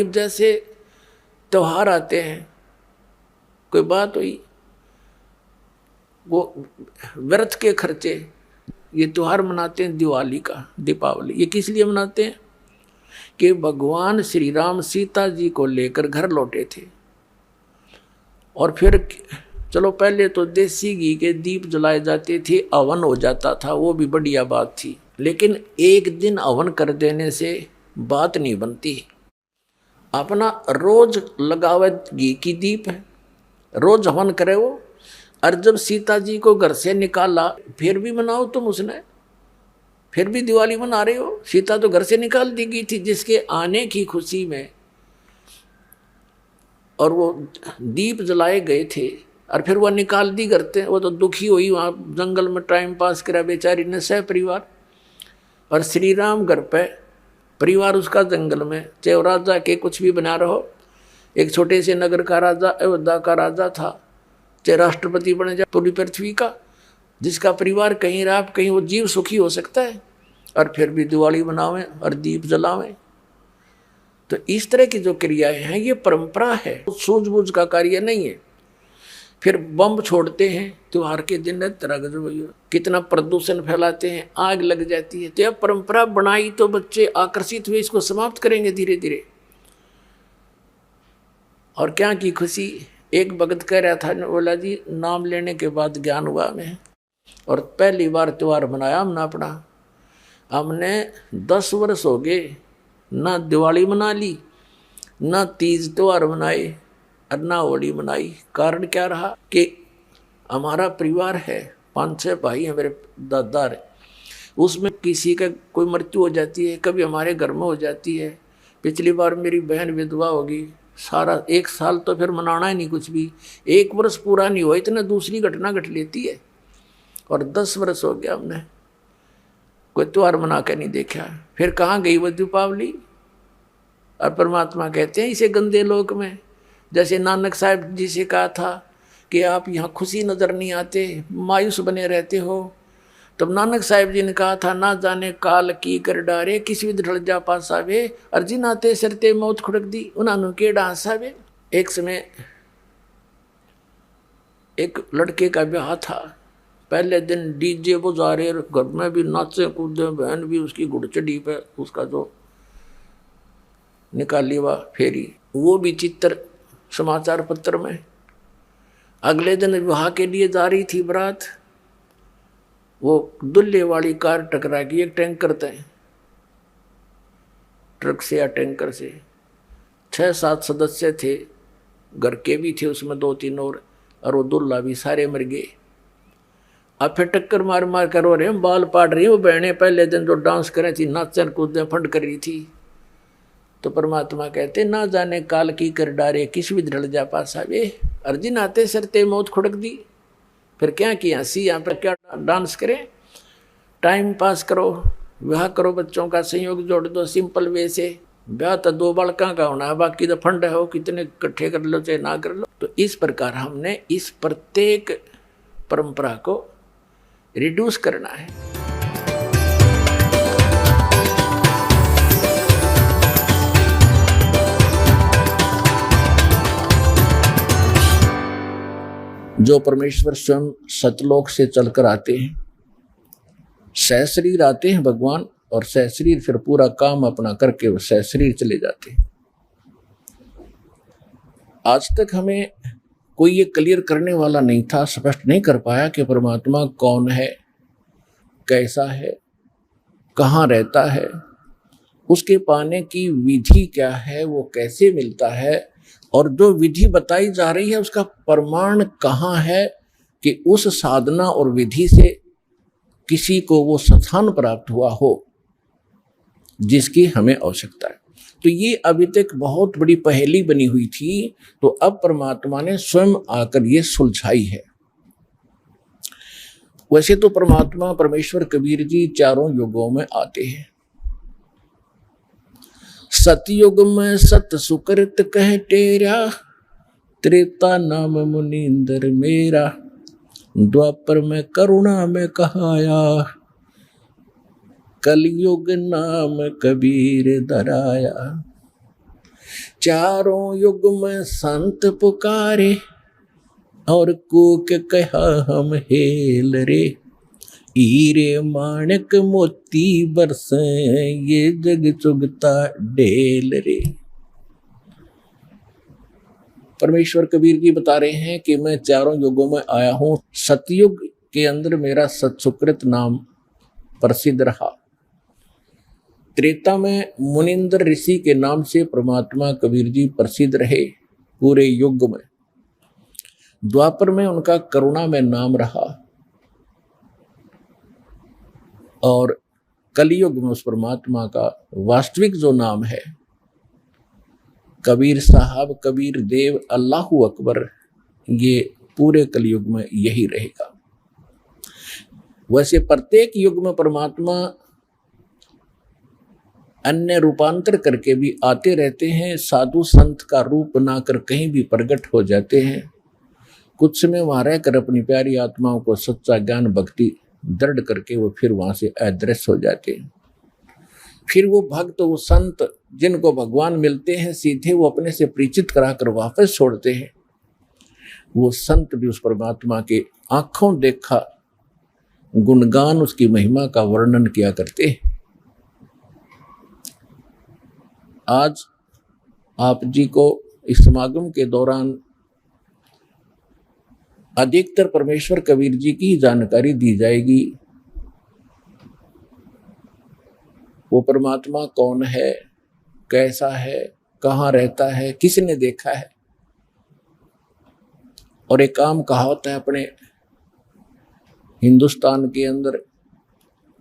इब जैसे त्योहार आते हैं, कोई बात हुई, वो व्यर्थ के खर्चे, ये त्योहार मनाते हैं दिवाली का, दीपावली, ये किस लिए मनाते हैं कि भगवान श्री राम सीता जी को लेकर घर लौटे थे। और फिर चलो पहले तो देसी घी के दीप जलाए जाते थे, हवन हो जाता था, वो भी बढ़िया बात थी, लेकिन एक दिन हवन कर देने से बात नहीं बनती। अपना रोज लगावे घी की दीप है, रोज हवन करे वो। और जब सीता जी को घर से निकाला, फिर भी मनाओ तुम उसने, फिर भी दिवाली मना रहे हो। सीता तो घर से निकाल दी गई थी जिसके आने की खुशी में, और वो दीप जलाए गए थे, और फिर वह निकाल दी करते। वो तो दुखी हुई, वहाँ जंगल में टाइम पास करा बेचारी ने सह परिवार। और श्री राम घर पे, परिवार उसका जंगल में, चाहे राजा के कुछ भी बना रहो, एक छोटे से नगर का राजा, अयोध्या का राजा था, चाहे राष्ट्रपति बने जाए पूरी पृथ्वी का, जिसका परिवार कहीं रहा कहीं वो जीव सुखी हो सकता है, और फिर भी दिवाली मनावें और दीप जलावें। तो इस तरह की जो क्रियाएं हैं ये परंपरा है, सूझबूझ का कार्य नहीं है। फिर बम छोड़ते हैं त्योहार के दिन, तरह कितना प्रदूषण फैलाते हैं, आग लग जाती है। तो यह परंपरा बनाई तो बच्चे आकर्षित हुए, इसको समाप्त करेंगे धीरे धीरे। और क्या की खुशी, एक भगत कह रहा था, बोला जी नाम लेने के बाद ज्ञान हुआ हमें, और पहली बार त्योहार मनाया हमने अपना। हमने 10 वर्ष हो गए ना दिवाली मना ली, ना तीज त्योहार मनाए, और ना होली मनाई। कारण क्या रहा कि हमारा परिवार है, 5-6 भाई हैं मेरे दादा, उसमें किसी का कोई मृत्यु हो जाती है, कभी हमारे घर में हो जाती है। पिछली बार मेरी बहन विधवा होगी, सारा 1 साल तो फिर मनाना ही नहीं कुछ भी, 1 वर्ष पूरा नहीं हुआ इतना दूसरी घटना घट लेती है। और 10 वर्ष हो गया हमने कोई त्योहार मना के नहीं देखा। फिर कहाँ गई वो दीपावली। और परमात्मा कहते हैं इसे गंदे लोक में, जैसे नानक साहब जी से कहा था कि आप यहाँ खुशी नजर नहीं आते, मायूस बने रहते हो। तब नानक साहब जी ने कहा था, ना जाने काल की कर डारे, किसी भी ढल जा पासावे, अर्जिन आते सरते मौत खुड़क दी, उन्होंने के डांसावे। एक समय एक लड़के का ब्याह था, पहले दिन डीजे बजा रहे, घर में भी नाचे कूदे, बहन भी उसकी घुड़चड़ी पे उसका जो निकाली हुआ फेरी, वो भी चित्र समाचार पत्र में। अगले दिन विवाह के लिए जा रही थी बारात, वो दुल्हे वाली कार टकरा गई एक टैंकर से, ट्रक से या टैंकर से। 6-7 सदस्य थे, घर के भी थे उसमें 2-3 और वो दुल्हा भी, सारे मर गए। अब फिर टक्कर मार मार कर रो रहे हैं, बाल पाड़ रही हैं वो बहनें, पहले दिन जो डांस करें थी, नाचन कूदे फंड कर रही थी। तो परमात्मा कहते, ना जाने काल की कर डारे, किस भी ढल जा पासा वे, अर्जिन आते सरते मौत खुड़क दी। फिर क्या किया, हंसी यहाँ पर क्या डांस करें, टाइम पास करो, विवाह करो, बच्चों का संयोग जोड़ दो सिंपल वे से। ब्याह तो 2 बालका का होना है, बाकी तो फंड है, हो कितने इकट्ठे कर लो चाहे ना कर लो। तो इस प्रकार हमने इस प्रत्येक परंपरा को रिड्यूस करना है। जो परमेश्वर स्वयं सतलोक से चलकर आते हैं, सहशरीर आते हैं भगवान, और सहशरीर फिर पूरा काम अपना करके वो सहशरीर चले जाते हैं। आज तक हमें कोई ये क्लियर करने वाला नहीं था, स्पष्ट नहीं कर पाया कि परमात्मा कौन है, कैसा है, कहाँ रहता है, उसके पाने की विधि क्या है, वो कैसे मिलता है, और जो विधि बताई जा रही है उसका प्रमाण कहाँ है कि उस साधना और विधि से किसी को वो स्थान प्राप्त हुआ हो जिसकी हमें आवश्यकता है। तो ये अभी तक बहुत बड़ी पहेली बनी हुई थी, तो अब परमात्मा ने स्वयं आकर ये सुलझाई है। वैसे तो परमात्मा परमेश्वर कबीर जी 4 युगों में आते हैं। सतयुग में सत सुकृत कह टेरा, त्रेता नाम मुनींद्र मेरा, द्वापर में करुणा में कहाया, कलयुग नाम कबीर दराया। चारों युग में संत पुकारे, और कूक कहा हम हेल रे। हीरे माणक मोती बरसे, ये जग चुगता ढेल रे। परमेश्वर कबीर जी बता रहे हैं कि मैं चारों युगों में आया हूं। सतयुग के अंदर मेरा सत्सुकृत नाम प्रसिद्ध रहा। त्रेता में मुनिंद्र ऋषि के नाम से परमात्मा कबीर जी प्रसिद्ध रहे पूरे युग में। द्वापर में उनका करुणा में नाम रहा, और कलयुग में उस परमात्मा का वास्तविक जो नाम है कबीर साहब, कबीर देव, अल्लाहू अकबर, ये पूरे कलयुग में यही रहेगा। वैसे प्रत्येक युग में परमात्मा अन्य रूपांतर करके भी आते रहते हैं, साधु संत का रूप बनाकर कहीं भी प्रकट हो जाते हैं। कुछ समय वहां रहकर अपनी प्यारी आत्माओं को सच्चा ज्ञान भक्ति दृढ़ करके वो फिर वहां से अदृश्य हो जाते हैं। फिर वो भक्त, वो संत जिनको भगवान मिलते हैं सीधे वो अपने से परिचित कराकर वापस छोड़ते हैं। वो संत भी उस परमात्मा के आंखों देखा गुणगान, उसकी महिमा का वर्णन किया करते हैं। आज आप जी को इस समागम के दौरान अधिकतर परमेश्वर कबीर जी की जानकारी दी जाएगी। वो परमात्मा कौन है, कैसा है, कहाँ रहता है, किसने देखा है। और एक आम कहावत है अपने हिंदुस्तान के अंदर,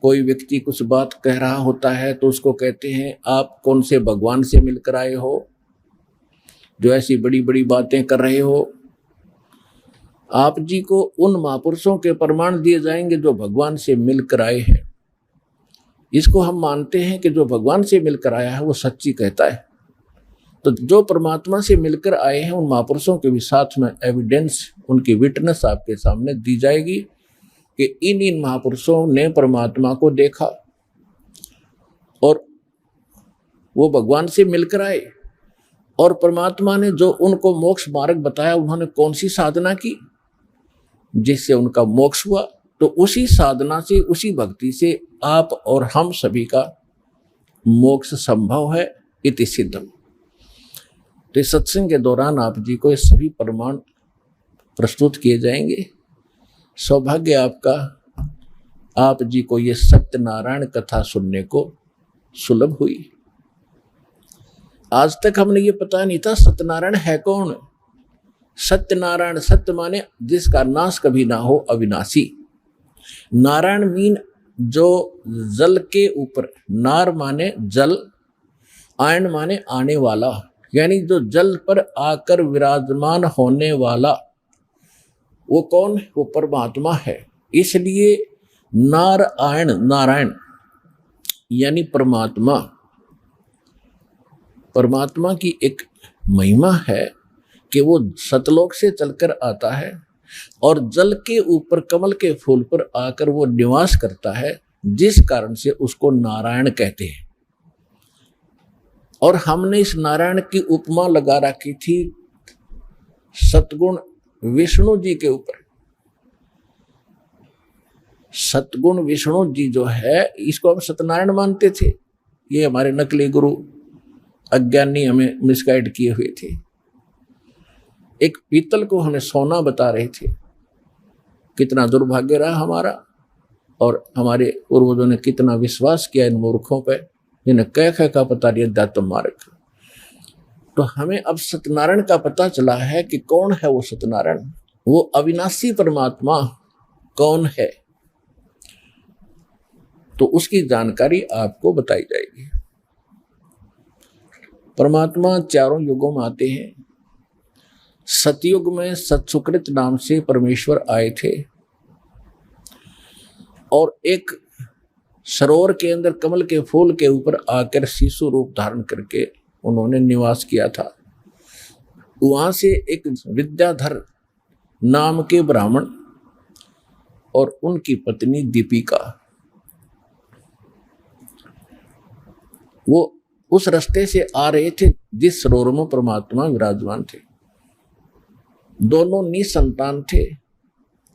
कोई व्यक्ति कुछ बात कह रहा होता है तो उसको कहते हैं आप कौन से भगवान से मिलकर आए हो जो ऐसी बड़ी बड़ी बातें कर रहे हो। आप जी को उन महापुरुषों के प्रमाण दिए जाएंगे जो भगवान से मिलकर आए हैं। इसको हम मानते हैं कि जो भगवान से मिलकर आया है वो सच्ची कहता है। तो जो परमात्मा से मिलकर आए हैं उन महापुरुषों के भी साथ में एविडेंस, उनकी विटनेस आपके सामने दी जाएगी कि इन महापुरुषों ने परमात्मा को देखा और वो भगवान से मिलकर आए, और परमात्मा ने जो उनको मोक्ष मार्ग बताया उन्होंने कौन सी साधना की जिससे उनका मोक्ष हुआ। तो उसी साधना से, उसी भक्ति से आप और हम सभी का मोक्ष संभव है, इति सिद्धम। तो इस सत्संग के दौरान आप जी को ये सभी प्रमाण प्रस्तुत किए जाएंगे। सौभाग्य आपका, आप जी को ये सत्यनारायण कथा सुनने को सुलभ हुई। आज तक हमने ये पता नहीं था सत्यनारायण है कौन। सत्यनारायण, सत्य माने जिसका नाश कभी ना हो, अविनाशी। नारायण मीन जो जल के ऊपर, नार माने जल, आयन माने आने वाला, यानी जो जल पर आकर विराजमान होने वाला। वो कौन? वो परमात्मा है। इसलिए नारायण, नारायण यानी परमात्मा। परमात्मा की एक महिमा है कि वो सतलोक से चलकर आता है और जल के ऊपर कमल के फूल पर आकर वो निवास करता है, जिस कारण से उसको नारायण कहते हैं। और हमने इस नारायण की उपमा लगा रखी थी सतगुण विष्णु जी के ऊपर। सतगुण विष्णु जी जो है, इसको हम सत्यनारायण मानते थे। ये हमारे नकली गुरु अज्ञानी हमें मिसगाइड किए हुए थे। एक पीतल को हमें सोना बता रहे थे। कितना दुर्भाग्य रहा हमारा, और हमारे पूर्वजों ने कितना विश्वास किया इन मूर्खों पे, जिन्हें कह का पता नहीं दातम मार्ग। तो हमें अब सत्यनारायण का पता चला है कि कौन है वो सत्यनारायण। वो अविनाशी परमात्मा कौन है, तो उसकी जानकारी आपको बताई जाएगी। परमात्मा चारों युगों में आते हैं। सतयुग में सत्सुकृत नाम से परमेश्वर आए थे और एक सरोवर के अंदर कमल के फूल के ऊपर आकर शिशु रूप धारण करके उन्होंने निवास किया था। वहां से एक विद्याधर नाम के ब्राह्मण और उनकी पत्नी दीपिका, वो उस रास्ते से आ रहे थे जिस सरोवर में परमात्मा विराजमान थे। दोनों निसंतान थे।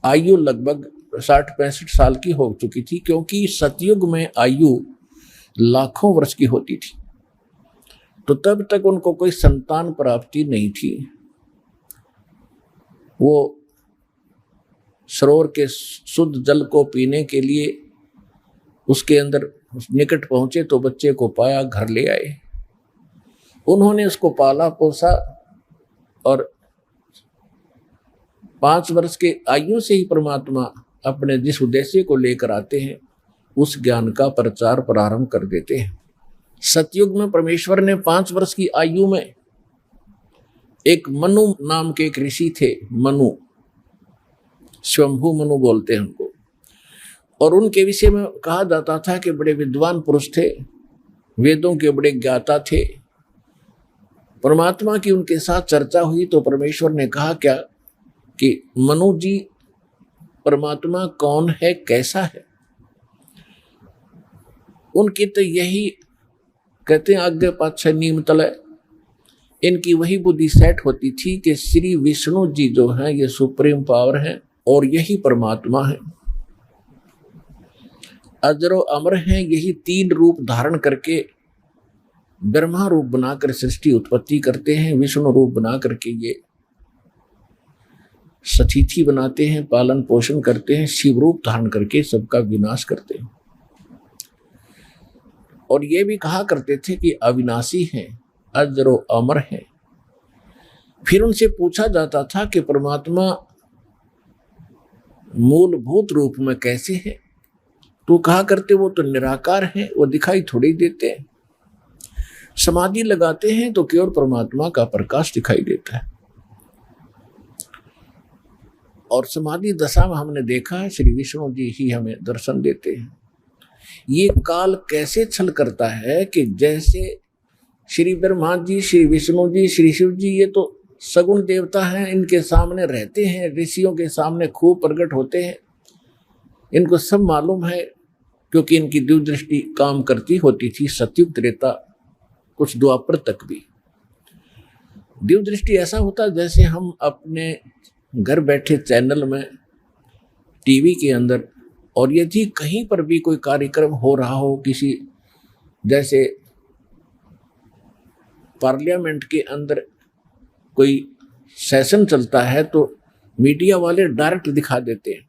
आयु लगभग 60-65 साल की हो चुकी थी, क्योंकि सतयुग में आयु लाखों वर्ष की होती थी। तो तब तक उनको कोई संतान प्राप्ति नहीं थी। वो सरोवर के शुद्ध जल को पीने के लिए उसके अंदर निकट पहुंचे तो बच्चे को पाया, घर ले आए। उन्होंने उसको पाला पोसा और 5 वर्ष के आयु से ही परमात्मा अपने जिस उद्देश्य को लेकर आते हैं उस ज्ञान का प्रचार प्रारंभ कर देते हैं। सतयुग में परमेश्वर ने 5 वर्ष की आयु में एक मनु नाम के एक ऋषि थे, मनु, स्वयंभू मनु बोलते हैं उनको, और उनके विषय में कहा जाता था कि बड़े विद्वान पुरुष थे, वेदों के बड़े ज्ञाता थे। परमात्मा की उनके साथ चर्चा हुई तो परमेश्वर ने कहा क्या कि मनु जी, परमात्मा कौन है, कैसा है? उनकी तो यही कहते हैं आगे पाछे नीम तले, इनकी वही बुद्धि सेट होती थी कि श्री विष्णु जी जो हैं ये सुप्रीम पावर हैं और यही परमात्मा है, अजरो अमर हैं। यही 3 रूप धारण करके ब्रह्मा रूप बनाकर सृष्टि उत्पत्ति करते हैं, विष्णु रूप बना करके ये सतिथि बनाते हैं, पालन पोषण करते हैं, शिव रूप धारण करके सबका विनाश करते हैं। और ये भी कहा करते थे कि अविनाशी हैं, अजरो अमर हैं। फिर उनसे पूछा जाता था कि परमात्मा मूलभूत रूप में कैसे है? तो कहा करते वो तो निराकार हैं, वो दिखाई थोड़ी देते हैं। समाधि लगाते हैं तो केवल परमात्मा का प्रकाश दिखाई देता है। और समाधि दशा में हमने देखा है श्री विष्णु जी ही हमें दर्शन देते हैं। ये काल कैसे छल करता है कि जैसे श्री ब्रह्मा जी, श्री विष्णु जी, श्री शिव जी ये तो सगुण देवता हैं, इनके सामने रहते हैं, ऋषियों के सामने खूब प्रकट होते हैं, इनको सब मालूम है क्योंकि इनकी दिव्य दृष्टि काम करती होती थी। सतयुग त्रेता कुछ द्वापर तक भी दिव्य दृष्टि ऐसा होता जैसे हम अपने घर बैठे चैनल में टीवी के अंदर, और यदि कहीं पर भी कोई कार्यक्रम हो रहा हो, किसी जैसे पार्लियामेंट के अंदर कोई सेशन चलता है तो मीडिया वाले डायरेक्ट दिखा देते हैं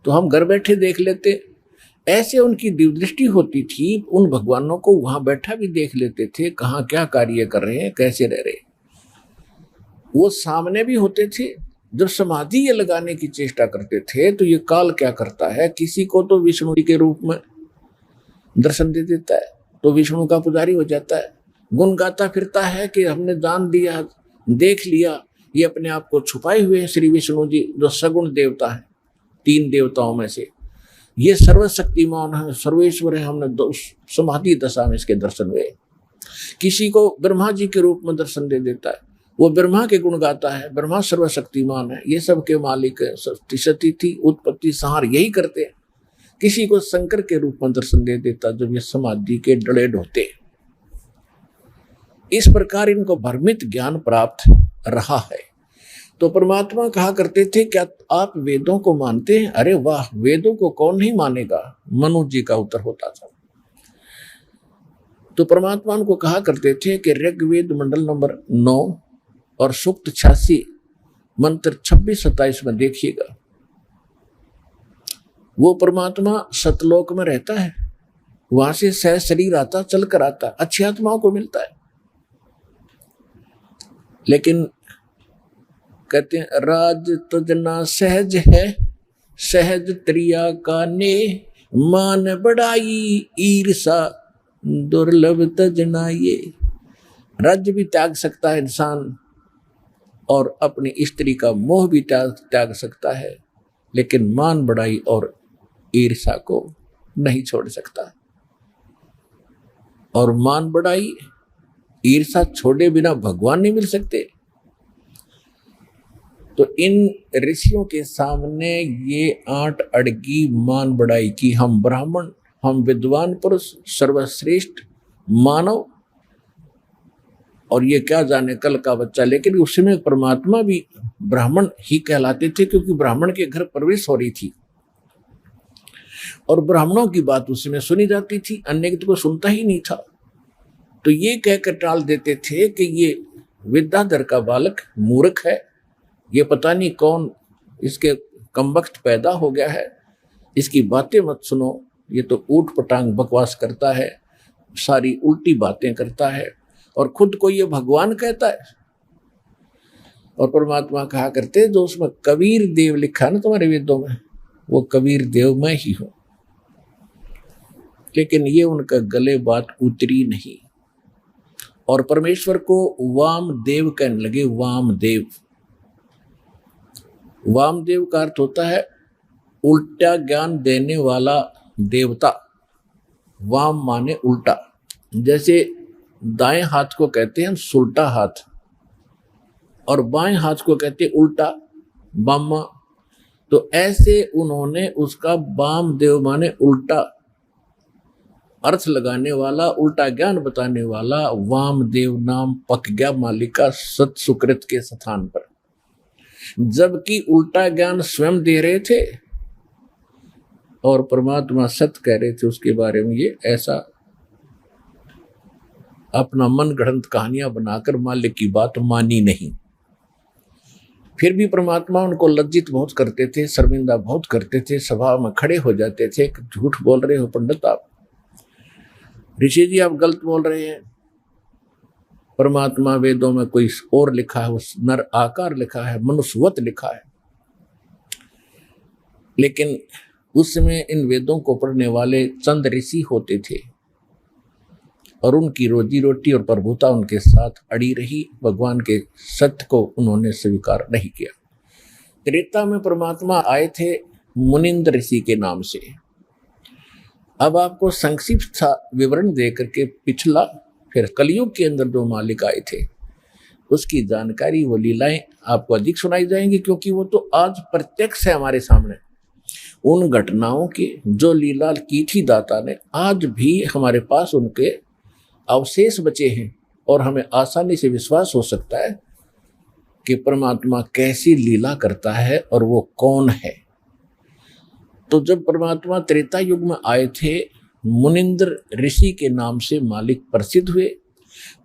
तो हम घर बैठे देख लेते। ऐसे उनकी दिव्य दृष्टि होती थी, उन भगवानों को वहां बैठा भी देख लेते थे, कहाँ क्या कार्य कर रहे हैं, कैसे रह रहे। वो सामने भी होते थे। जब समाधि ये लगाने की चेष्टा करते थे तो ये काल क्या करता है, किसी को तो विष्णु के रूप में दर्शन दे देता है तो विष्णु का पुजारी हो जाता है, गुण गाता फिरता है कि हमने जान दिया, देख लिया, ये अपने आप को छुपाए हुए हैं श्री विष्णु जी जो सगुण देवता है, 3 देवताओं में से ये सर्वशक्तिमान है, सर्वेश्वर है। हमने समाधि दशा में इसके दर्शन हुए। किसी को ब्रह्मा जी के रूप में दर्शन दे देता है, वो ब्रह्मा के गुण गाता है, ब्रह्मा सर्वशक्तिमान है, ये सब के मालिक है, सृष्टि उत्पत्ति संहार यही करते हैं। किसी को शंकर के रूप में दर्शन दे देता जब ये समाधि के डलेड होते। इस प्रकार इनको भ्रमित ज्ञान प्राप्त रहा है। तो परमात्मा कहा करते थे क्या आप वेदों को मानते हैं? अरे वाह, वेदों को कौन नहीं मानेगा, मनु जी का उत्तर होता था। तो परमात्मा उनको कहा करते थे कि ऋग्वेद मंडल नंबर 9 और सूक्त 86 मंत्र 26-27 में देखिएगा, वो परमात्मा सतलोक में रहता है, वहां से सह शरीर आता, चल कर आता, अच्छी आत्माओं को मिलता है। लेकिन कहते हैं राज तजना सहज है, सहज त्रिया का ने, मान बढ़ाई ईर्षा दुर्लभ तजना। ये राज्य भी त्याग सकता है इंसान और अपनी स्त्री का मोह भी त्याग सकता है, लेकिन मान बढ़ाई और ईर्षा को नहीं छोड़ सकता। और मान बढ़ाई ईर्षा छोड़े बिना भगवान नहीं मिल सकते। तो इन ऋषियों के सामने ये 8 अड़गी मान बढ़ाई की हम ब्राह्मण, हम विद्वान पुरुष, सर्वश्रेष्ठ मानव, और ये क्या जाने कल का बच्चा। लेकिन उस समय परमात्मा भी ब्राह्मण ही कहलाते थे, क्योंकि ब्राह्मण के घर प्रवेश हो रही थी और ब्राह्मणों की बात उस समय सुनी जाती थी, अन्य की तो कोई सुनता ही नहीं था। तो ये कहकर टाल देते थे कि ये विद्याधर का बालक मूर्ख है, ये पता नहीं कौन इसके कमबख्त पैदा हो गया है, इसकी बातें मत सुनो, ये तो ऊट पटांग बकवास करता है, सारी उल्टी बातें करता है और खुद को ये भगवान कहता है। और परमात्मा कहा करते जो उसमें कबीर देव लिखा है ना तुम्हारे वेदों में, वो कबीर देव मैं ही हूं। लेकिन ये उनका गले बात उतरी नहीं और परमेश्वर को वामदेव कहने लगे। वामदेव, वामदेव का अर्थ होता है उल्टा ज्ञान देने वाला देवता। वाम माने उल्टा, जैसे दाएं हाथ को कहते हैं सुल्टा हाथ और बाएं हाथ को कहते हैं उल्टा बामा। तो ऐसे उन्होंने उसका वामदेव माने उल्टा अर्थ लगाने वाला, उल्टा ज्ञान बताने वाला वामदेव नाम पक गया मालिका सत सुकृत के स्थान पर, जबकि उल्टा ज्ञान स्वयं दे रहे थे और परमात्मा सत्य कह रहे थे उसके बारे में। ये ऐसा अपना मन गढ़ंत कहानियां बनाकर मालिक की बात मानी नहीं। फिर भी परमात्मा उनको लज्जित बहुत करते थे, शर्मिंदा बहुत करते थे, सभा में खड़े हो जाते थे, झूठ बोल रहे हो पंडित आप, ऋषि जी आप गलत बोल रहे हैं। परमात्मा वेदों में कोई और लिखा है, उस नर आकार लिखा है, मनुष्यवत लिखा है। लेकिन उस समय इन वेदों को पढ़ने वाले चंद ऋषि होते थे और उनकी रोजी रोटी और प्रभुता उनके साथ अड़ी रही। भगवान के सत्य को उन्होंने स्वीकार नहीं किया। त्रेता में परमात्मा आए थे मुनिंद्र ऋषि के नाम से। अब आपको संक्षिप्त सा विवरण दे करके पिछला फिर कलयुग के अंदर जो मालिक आए थे उसकी जानकारी, वो लीलाएं आपको अधिक सुनाई जाएंगी, क्योंकि वो तो आज प्रत्यक्ष है हमारे सामने। उन घटनाओं की जो लीला की थी दाता ने, आज भी हमारे पास उनके अवशेष बचे हैं और हमें आसानी से विश्वास हो सकता है कि परमात्मा कैसी लीला करता है और वो कौन है। तो जब परमात्मा त्रेता युग में आए थे, मुनिंद्र ऋषि के नाम से मालिक प्रसिद्ध हुए।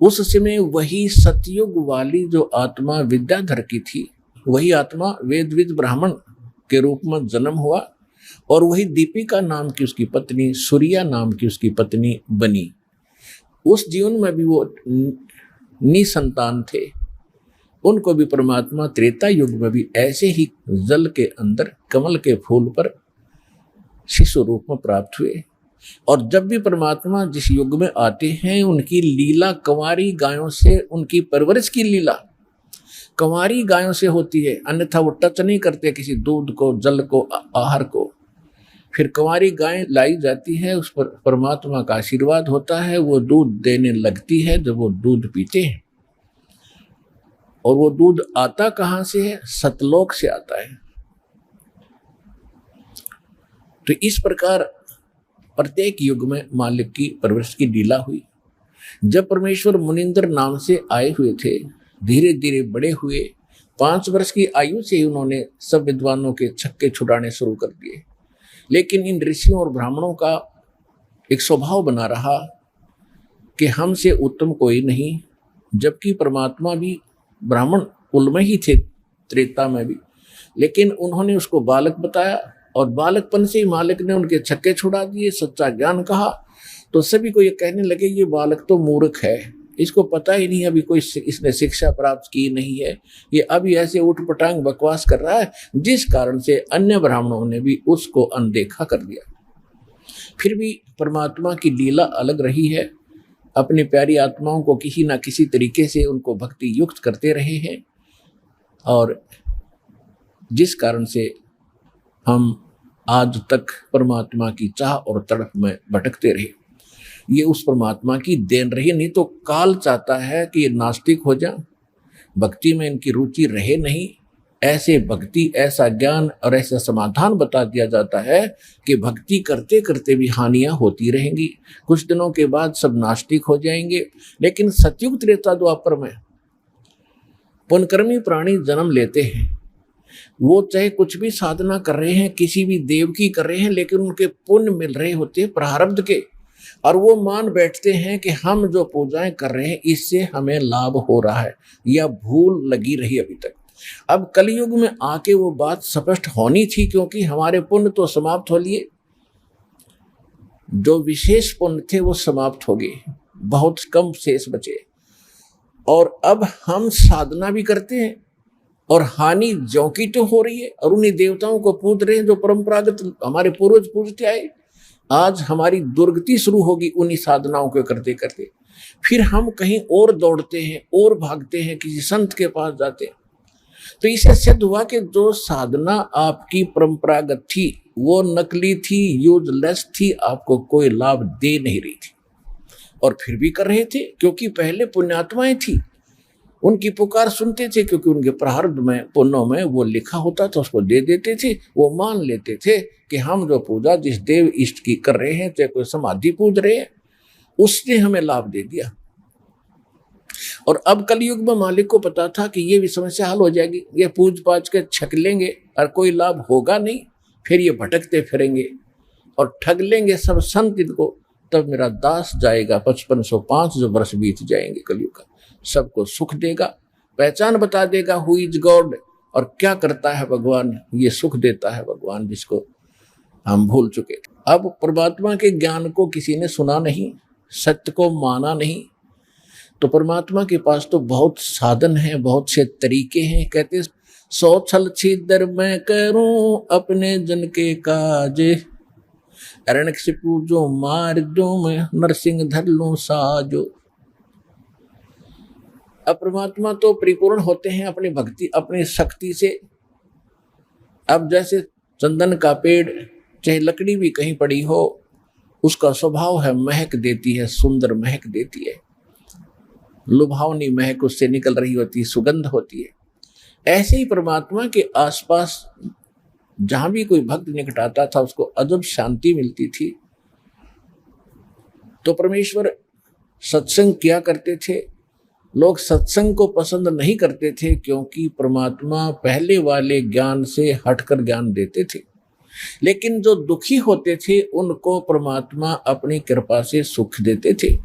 उस समय वही सतयुग वाली जो आत्मा विद्याधर की थी, वही आत्मा वेदविद ब्राह्मण के रूप में जन्म हुआ और वही दीपिका नाम की उसकी पत्नी, सूर्या नाम की उसकी पत्नी बनी। उस जीवन में भी वो निसंतान थे। उनको भी परमात्मा त्रेता युग में भी ऐसे ही जल के अंदर कमल के फूल पर शिशु रूप में प्राप्त हुए। और जब भी परमात्मा जिस युग में आते हैं, उनकी लीला कंवारी गायों से, उनकी परवरिश की लीला कंवारी गायों से होती है, अन्यथा वो टच नहीं करते किसी दूध को, जल को, आहार को। फिर कंवारी गाय लाई जाती है, उस पर परमात्मा का आशीर्वाद होता है, वो दूध देने लगती है जब वो दूध पीते हैं। और वो दूध आता कहाँ से है? सतलोक से आता है। तो इस प्रकार प्रत्येक युग में मालिक की परवरिश की लीला हुई। जब परमेश्वर मुनिंद्र नाम से आए हुए थे, धीरे धीरे बड़े हुए। 5 वर्ष की आयु से ही उन्होंने सब विद्वानों के छक्के छुड़ाने शुरू कर दिए। लेकिन इन ऋषियों और ब्राह्मणों का एक स्वभाव बना रहा कि हमसे उत्तम कोई नहीं, जबकि परमात्मा भी ब्राह्मण कुल में ही थे, त्रेता में भी। लेकिन उन्होंने उसको बालक बताया और बालकपन से ही मालिक ने उनके छक्के छुड़ा दिए, सच्चा ज्ञान कहा। तो सभी को ये कहने लगे ये बालक तो मूर्ख है, इसको पता ही नहीं, अभी कोई इसने शिक्षा प्राप्त की नहीं है, ये अभी ऐसे उठपटांग बकवास कर रहा है। जिस कारण से अन्य ब्राह्मणों ने भी उसको अनदेखा कर दिया। फिर भी परमात्मा की लीला अलग रही है। अपनी प्यारी आत्माओं को किसी ना किसी तरीके से उनको भक्ति युक्त करते रहे हैं और जिस कारण से हम आज तक परमात्मा की चाह और तड़प में भटकते रहे। ये उस परमात्मा की देन रही। नहीं तो काल चाहता है कि ये नास्तिक हो जाए, भक्ति में इनकी रुचि रहे नहीं, ऐसे भक्ति, ऐसा ज्ञान और ऐसा समाधान बता दिया जाता है कि भक्ति करते करते भी हानियां होती रहेंगी, कुछ दिनों के बाद सब नास्तिक हो जाएंगे। लेकिन सतयुग त्रेता द्वापर में पुण्यकर्मी प्राणी जन्म लेते हैं, वो चाहे कुछ भी साधना कर रहे हैं, किसी भी देव की कर रहे हैं, लेकिन उनके पुण्य मिल रहे होते हैं प्रारब्ध के, और वो मान बैठते हैं कि हम जो पूजाएं कर रहे हैं इससे हमें लाभ हो रहा है, या भूल लगी रही अभी तक। अब कलयुग में आके वो बात स्पष्ट होनी थी, क्योंकि हमारे पुण्य तो समाप्त हो लिए, जो विशेष पुण्य थे वो समाप्त हो गए, बहुत कम शेष बचे। और अब हम साधना भी करते हैं और हानि ज्यों की तो हो रही है, और उन्हीं देवताओं को पूज रहे हैं जो परंपरागत हमारे पूर्वज पूजते आए। आज हमारी दुर्गति शुरू होगी उन्हीं साधनाओं को करते करते। फिर हम कहीं और दौड़ते हैं और भागते हैं, किसी संत के पास जाते हैं। तो इसे सिद्ध हुआ कि जो साधना आपकी परंपरागत थी वो नकली थी, यूजलेस थी, आपको कोई लाभ दे नहीं रही थी, और फिर भी कर रहे थे क्योंकि पहले पुण्यात्माएं थी, उनकी पुकार सुनते थे, क्योंकि उनके प्रारब्ध में, पुण्यों में वो लिखा होता था, उसको दे देते थे। वो मान लेते थे कि हम जो पूजा जिस देव इष्ट की कर रहे हैं, चाहे कोई समाधि पूज रहे हैं, उसने हमें लाभ दे दिया। और अब कलयुग में मालिक को पता था कि ये भी समस्या हल हो जाएगी, ये पूज पाज के छक लेंगे और कोई लाभ होगा नहीं, फिर ये भटकते फिरेंगे और ठग लेंगे सब संत इनको, तब मेरा दास जाएगा 5505 जो वर्ष बीत जाएंगे कलयुग का, सबको सुख देगा, पहचान बता देगा हु इज गॉड, और क्या करता है भगवान, ये सुख देता है भगवान जिसको हम भूल चुके थे। अब परमात्मा के ज्ञान को किसी ने सुना नहीं, सत्य को माना नहीं, तो परमात्मा के पास तो बहुत साधन है, बहुत से तरीके हैं। कहते 100 छल छिद्र मैं करूं अपने जन के काज, हिरण्यकशिपु जो मार दूं मैं नरसिंह धर लूं साजो। अब परमात्मा तो परिपूर्ण होते हैं अपनी भक्ति, अपनी शक्ति से। अब जैसे चंदन का पेड़, चाहे लकड़ी भी कहीं पड़ी हो, उसका स्वभाव है महक देती है, सुंदर महक देती है, लुभावनी महक उससे निकल रही होती है, सुगंध होती है। ऐसे ही परमात्मा के आसपास जहां भी कोई भक्त निकट आता था उसको अजब शांति मिलती थी। तो परमेश्वर सत्संग किया करते थे। लोग सत्संग को पसंद नहीं करते थे क्योंकि परमात्मा पहले वाले ज्ञान से हटकर ज्ञान देते थे, लेकिन जो दुखी होते थे उनको परमात्मा अपनी कृपा से सुख देते थे।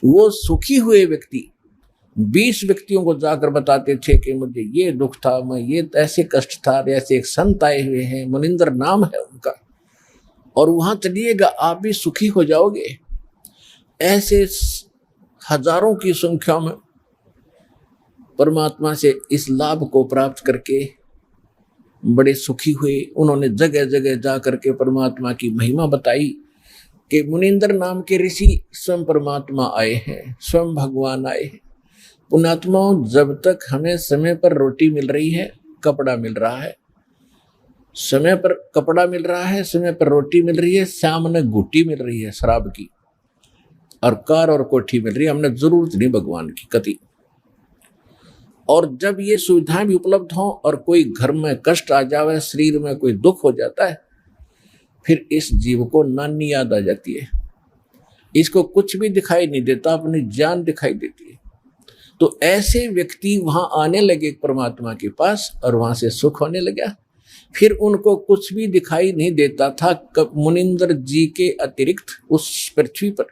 वो सुखी हुए व्यक्ति 20 व्यक्तियों को जाकर बताते थे कि मुझे ये दुख था, मैं ये ऐसे कष्ट था, ऐसे एक संत आए हुए हैं, मुनिंदर नाम है उनका, और वहां चलिएगा आप भी सुखी हो जाओगे। ऐसे हजारों की संख्या में परमात्मा से इस लाभ को प्राप्त करके बड़े सुखी हुए। उन्होंने जगह जगह जा करके परमात्मा की महिमा बताई कि मुनिंदर नाम के ऋषि स्वयं परमात्मा आए हैं, स्वयं भगवान आए हैं। पुण्यात्माओं, जब तक हमें समय पर रोटी मिल रही है, कपड़ा मिल रहा है, समय पर कपड़ा मिल रहा है, समय पर रोटी मिल रही है, सामने गुट्टी मिल रही है शराब की, और कार और कोठी मिल रही है, हमने जरूरत नहीं भगवान की कति। और जब ये सुविधाएं भी उपलब्ध हों और कोई घर में कष्ट आ जाए, शरीर में कोई दुख हो जाता है, फिर इस जीव को नानी याद आ जाती है, इसको कुछ भी दिखाई नहीं देता, अपनी जान दिखाई देती है। तो ऐसे व्यक्ति वहां आने लगे परमात्मा के पास और वहां से सुख होने लगा। फिर उनको कुछ भी दिखाई नहीं देता था मुनिंदर जी के अतिरिक्त उस पृथ्वी पर।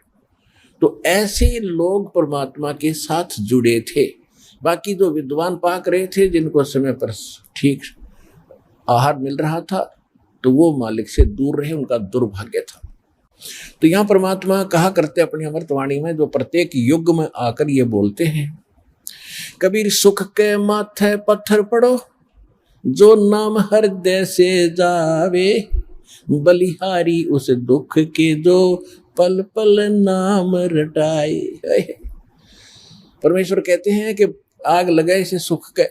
तो ऐसे लोग परमात्मा के साथ जुड़े थे। बाकी जो विद्वान पाक रहे थे, जिनको समय पर ठीक आहार मिल रहा था, तो वो मालिक से दूर रहे, उनका दुर्भाग्य था। तो यहाँ परमात्मा कहा करते अपनी अमृतवाणी में, जो प्रत्येक युग में आकर ये बोलते हैं, कबीर सुख के माथे पत्थर पड़ो, जो नाम हृदय से जावे, बलिहारी उस दुख के जो पल पल नाम रटाए। परमेश्वर कहते हैं कि आग लगाए से सुख के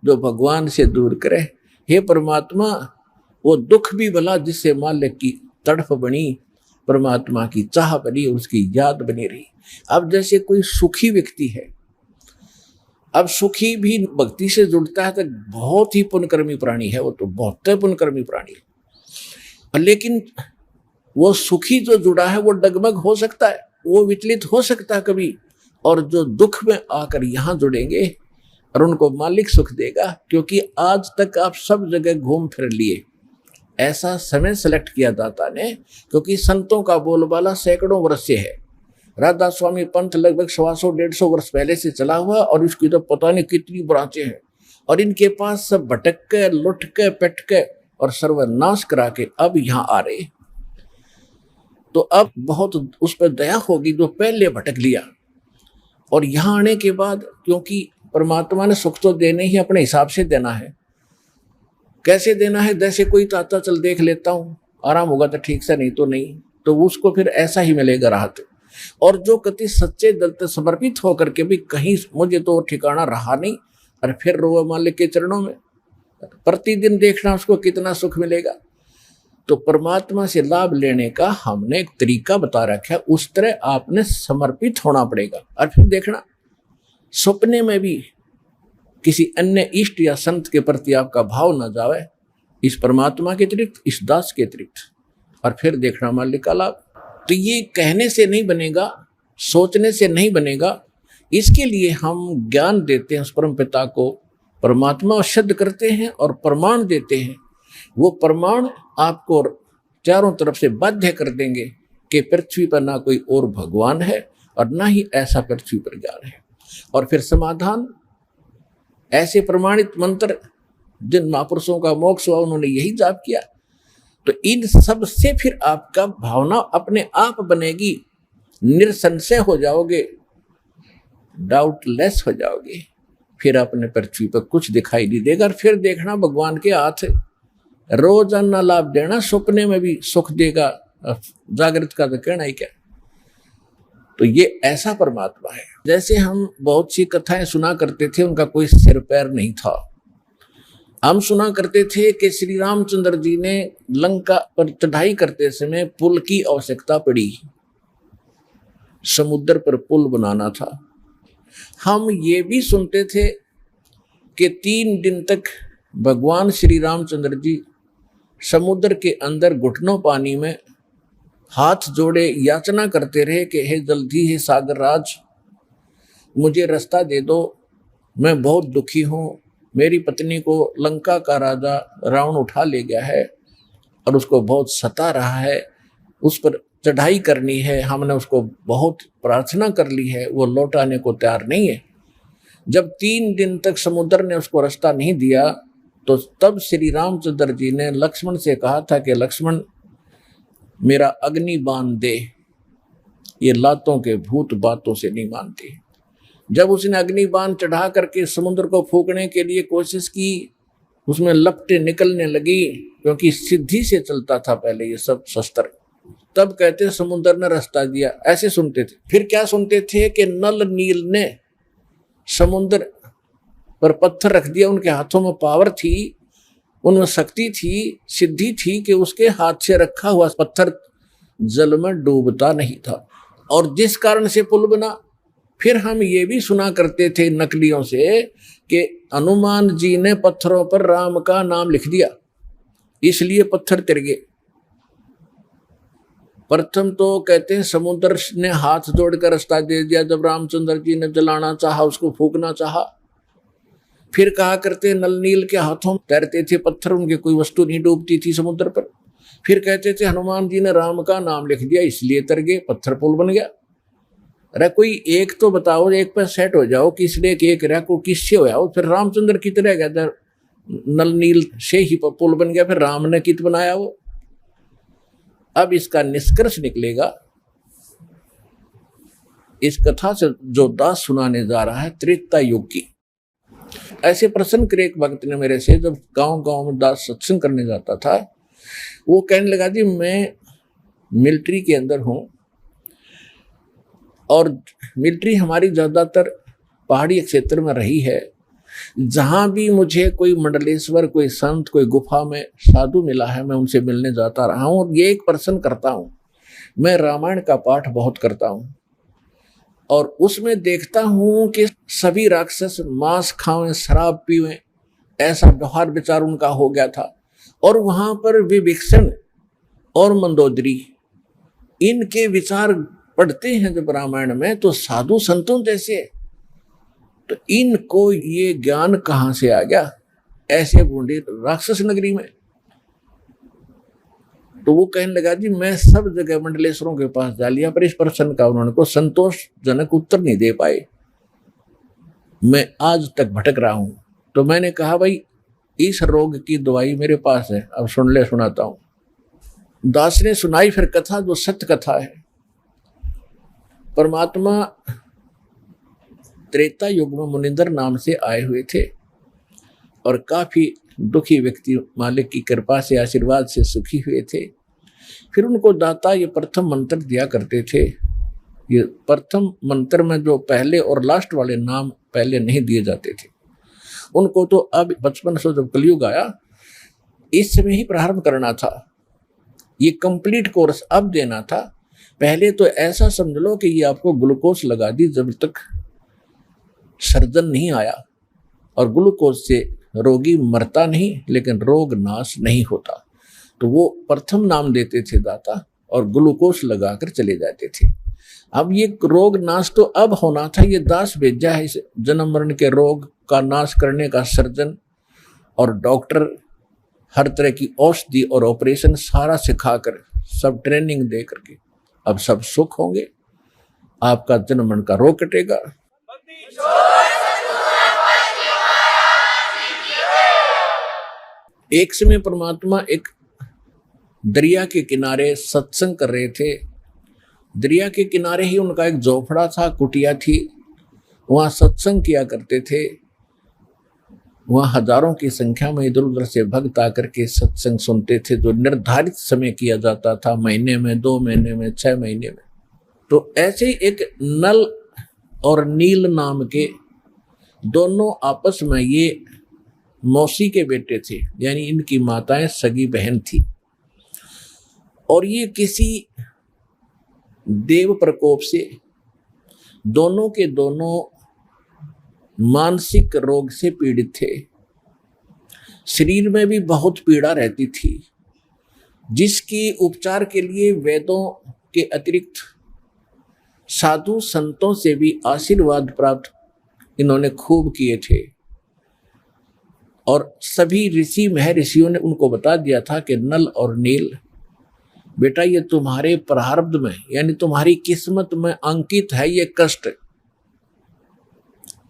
जो भगवान से दूर करे। हे परमात्मा, वो दुख भी भला जिससे मालिक की तड़फ बनी, परमात्मा की चाह बनी, उसकी याद बनी रही। अब जैसे कोई सुखी व्यक्ति है, अब सुखी भी भक्ति से जुड़ता है तो बहुत ही पुण्यकर्मी प्राणी है, वो तो बहुत पुण्यकर्मी प्राणी है। लेकिन वो सुखी जो जुड़ा है वो डगमग हो सकता है, वो विचलित हो सकता है कभी, और जो दुख में आकर यहाँ जुड़ेंगे और उनको मालिक सुख देगा, क्योंकि आज तक आप सब जगह घूम फिर लिए। ऐसा समय सेलेक्ट किया दाता ने, क्योंकि संतों का बोलबाला सैकड़ों वर्ष से है। राधा स्वामी पंथ लगभग 100-150 वर्ष पहले से चला हुआ, और इसकी तो पता नहीं कितनी ब्रांचें हैं, और इनके पास सब भटक के, लुट के, पिट के और सर्वनाश करा के अब यहाँ आ रहे। तो अब बहुत उस पर दया होगी जो पहले भटक लिया, और यहाँ आने के बाद, क्योंकि परमात्मा ने सुख तो देने ही अपने हिसाब से देना है। कैसे देना है? जैसे कोई चाहता चल देख लेता हूँ, आराम होगा तो ठीक से, नहीं तो नहीं, तो उसको फिर ऐसा ही मिलेगा राहत। और जो कति सच्चे दिल से समर्पित होकर के भी कहीं मुझे तो ठिकाना रहा नहीं, और फिर रोवा मालिक के चरणों में, प्रतिदिन देखना उसको कितना सुख मिलेगा। तो परमात्मा से लाभ लेने का हमने एक तरीका बता रखा है, उस तरह आपने समर्पित होना पड़ेगा। और फिर देखना सपने में भी किसी अन्य इष्ट या संत के प्रति आपका भाव न जावे, इस परमात्मा के अतिरिक्त, इस दास के अतिरिक्त, और फिर देखना मालिक का लाभ। तो ये कहने से नहीं बनेगा, सोचने से नहीं बनेगा, इसके लिए हम ज्ञान देते हैं उस परम पिता को, परमात्मा सिद्ध करते हैं और प्रमाण देते हैं। वो प्रमाण आपको चारों तरफ से बाध्य कर देंगे कि पृथ्वी पर ना कोई और भगवान है और ना ही ऐसा पृथ्वी पर ज्ञान है। और फिर समाधान, ऐसे प्रमाणित मंत्र जिन महापुरुषों का मोक्ष हुआ उन्होंने यही जाप किया। तो इन सब से फिर आपका भावना अपने आप बनेगी, निसंशय हो जाओगे, डाउटलेस हो जाओगे, फिर अपने पृथ्वी पर कुछ दिखाई नहीं देगा। और फिर देखना भगवान के हाथ रोजाना लाभ देना, सपने में भी सुख देगा, जागृत का तो कहना ही क्या। तो ये ऐसा परमात्मा है। जैसे हम बहुत सी कथाएं सुना करते थे, उनका कोई सिर पैर नहीं था। हम सुना करते थे कि श्री रामचंद्र जी ने लंका पर चढ़ाई करते समय पुल की आवश्यकता पड़ी, समुद्र पर पुल बनाना था। हम ये भी सुनते थे कि 3 दिन तक भगवान श्री रामचंद्र जी समुद्र के अंदर घुटनों पानी में हाथ जोड़े याचना करते रहे कि हे जल्दी हे सागर राज, मुझे रास्ता दे दो, मैं बहुत दुखी हूँ, मेरी पत्नी को लंका का राजा रावण उठा ले गया है और उसको बहुत सता रहा है, उस पर चढ़ाई करनी है, हमने उसको बहुत प्रार्थना कर ली है, वो लौटाने को तैयार नहीं है। जब 3 दिन तक समुद्र ने उसको रास्ता नहीं दिया, तो तब श्री रामचंद्र जी ने लक्ष्मण से कहा था कि लक्ष्मण मेरा अग्नि बाण दे, ये लातों के भूत बातों से नहीं मानते। जब उसने अग्नि बाण चढ़ा करके समुद्र को फूकने के लिए कोशिश की, उसमें लपटें निकलने लगी, क्योंकि सिद्धि से चलता था पहले ये सब शस्त्र। तब कहते समुद्र ने रास्ता दिया, ऐसे सुनते थे। फिर क्या सुनते थे कि नल नील ने समुद्र पर पत्थर रख दिया, उनके हाथों में पावर थी, उनमें शक्ति थी, सिद्धि थी कि उसके हाथ से रखा हुआ पत्थर जल में डूबता नहीं था, और जिस कारण से पुल बना। फिर हम ये भी सुना करते थे नकलियों से कि हनुमान जी ने पत्थरों पर राम का नाम लिख दिया, इसलिए पत्थर तिर गए। प्रथम तो कहते हैं समुद्र ने हाथ जोड़कर रास्ता दे दिया जब रामचंद्र जी ने जलाना चाहा, उसको फूकना चाहा। फिर कहा करते नल नील के हाथों तैरते थे पत्थर, उनके कोई वस्तु नहीं डूबती थी समुद्र पर। फिर कहते थे हनुमान जी ने राम का नाम लिख दिया, इसलिए तर गए, पत्थर पुल बन गया। अरे कोई एक तो बताओ, एक पर सेट हो जाओ, किसने एक रहा को किससे हो जाओ। फिर रामचंद्र कित रह गया था, नल नील से ही पुल बन गया, फिर राम ने कित बनाया वो। अब इसका निष्कर्ष निकलेगा, इस कथा से जो दास सुनाने जा रहा है त्रेता युग की। ऐसे प्रश्न करे एक भक्त ने मेरे से, जब गांव-गांव में दास सत्संग करने जाता था, वो कहने लगा जी मैं मिलिट्री के अंदर हूँ, और मिलिट्री हमारी ज़्यादातर पहाड़ी क्षेत्र में रही है। जहाँ भी मुझे कोई मंडलेश्वर, कोई संत, कोई गुफा में साधु मिला है, मैं उनसे मिलने जाता रहा हूँ। और ये एक प्रश्न करता हूँ, मैं रामायण का पाठ बहुत करता हूँ, और उसमें देखता हूं कि सभी राक्षस मांस खावें, शराब पीवें, ऐसा व्यवहार विचार उनका हो गया था। और वहां पर विभीषण और मंदोदरी, इनके विचार पढ़ते हैं जब रामायण में, तो साधु संतों जैसे, तो इनको ये ज्ञान कहां से आ गया ऐसे बूढ़े राक्षस नगरी में। तो वो कहने लगा जी मैं सब जगह मंडलेश्वरों के पास जा लिया, पर इस प्रश्न का उन्होंने को संतोषजनक उत्तर नहीं दे पाए, मैं आज तक भटक रहा हूं। तो मैंने कहा भाई इस रोग की दवाई मेरे पास है, अब सुन ले, सुनाता हूं। दास ने सुनाई फिर कथा, जो सत्य कथा है। परमात्मा त्रेता युग में मुनिंदर नाम से आए हुए थे और काफी दुखी व्यक्ति मालिक की कृपा से, आशीर्वाद से सुखी हुए थे। फिर उनको दाता ये प्रथम मंत्र दिया करते थे। ये प्रथम मंत्र में जो पहले और लास्ट वाले नाम पहले नहीं दिए जाते थे, उनको तो अब बचपन से जब कलयुग आया इस समय ही प्रारंभ करना था। ये कंप्लीट कोर्स अब देना था। पहले तो ऐसा समझ लो कि ये आपको ग्लूकोज लगा दी जब तक सर्जन नहीं आया, और ग्लूकोज से रोगी मरता नहीं लेकिन रोग नाश नहीं होता। तो वो प्रथम नाम देते थे दाता और ग्लूकोज लगाकर चले जाते थे। अब ये रोग नाश तो अब होना था, ये दास भेजा है इस जन्म मरण के रोग का नाश करने का सर्जन और डॉक्टर, हर तरह की औषधि और ऑपरेशन सारा सिखाकर, सब ट्रेनिंग दे करके अब सब सुख होंगे, आपका जन्म मरण का रोग कटेगा। एक समय परमात्मा एक दरिया के किनारे सत्संग कर रहे थे। दरिया के किनारे ही उनका एक झोपड़ा था, कुटिया थी, वहाँ सत्संग किया करते थे। वहाँ हजारों की संख्या में इधर उधर से भक्त आकर के सत्संग सुनते थे, जो निर्धारित समय किया जाता था, महीने में, 2 महीने में, 6 महीने में। तो ऐसे ही एक नल और नील नाम के दोनों आपस में, ये मौसी के बेटे थे, यानी इनकी माताएं सगी बहन थी, और ये किसी देव प्रकोप से दोनों के दोनों मानसिक रोग से पीड़ित थे। शरीर में भी बहुत पीड़ा रहती थी, जिसकी उपचार के लिए वेदों के अतिरिक्त साधु संतों से भी आशीर्वाद प्राप्त इन्होंने खूब किए थे। और सभी ऋषि महर्षियों ने उनको बता दिया था कि नल और नील, बेटा ये तुम्हारे प्रारब्ध में, यानी तुम्हारी किस्मत में अंकित है ये कष्ट,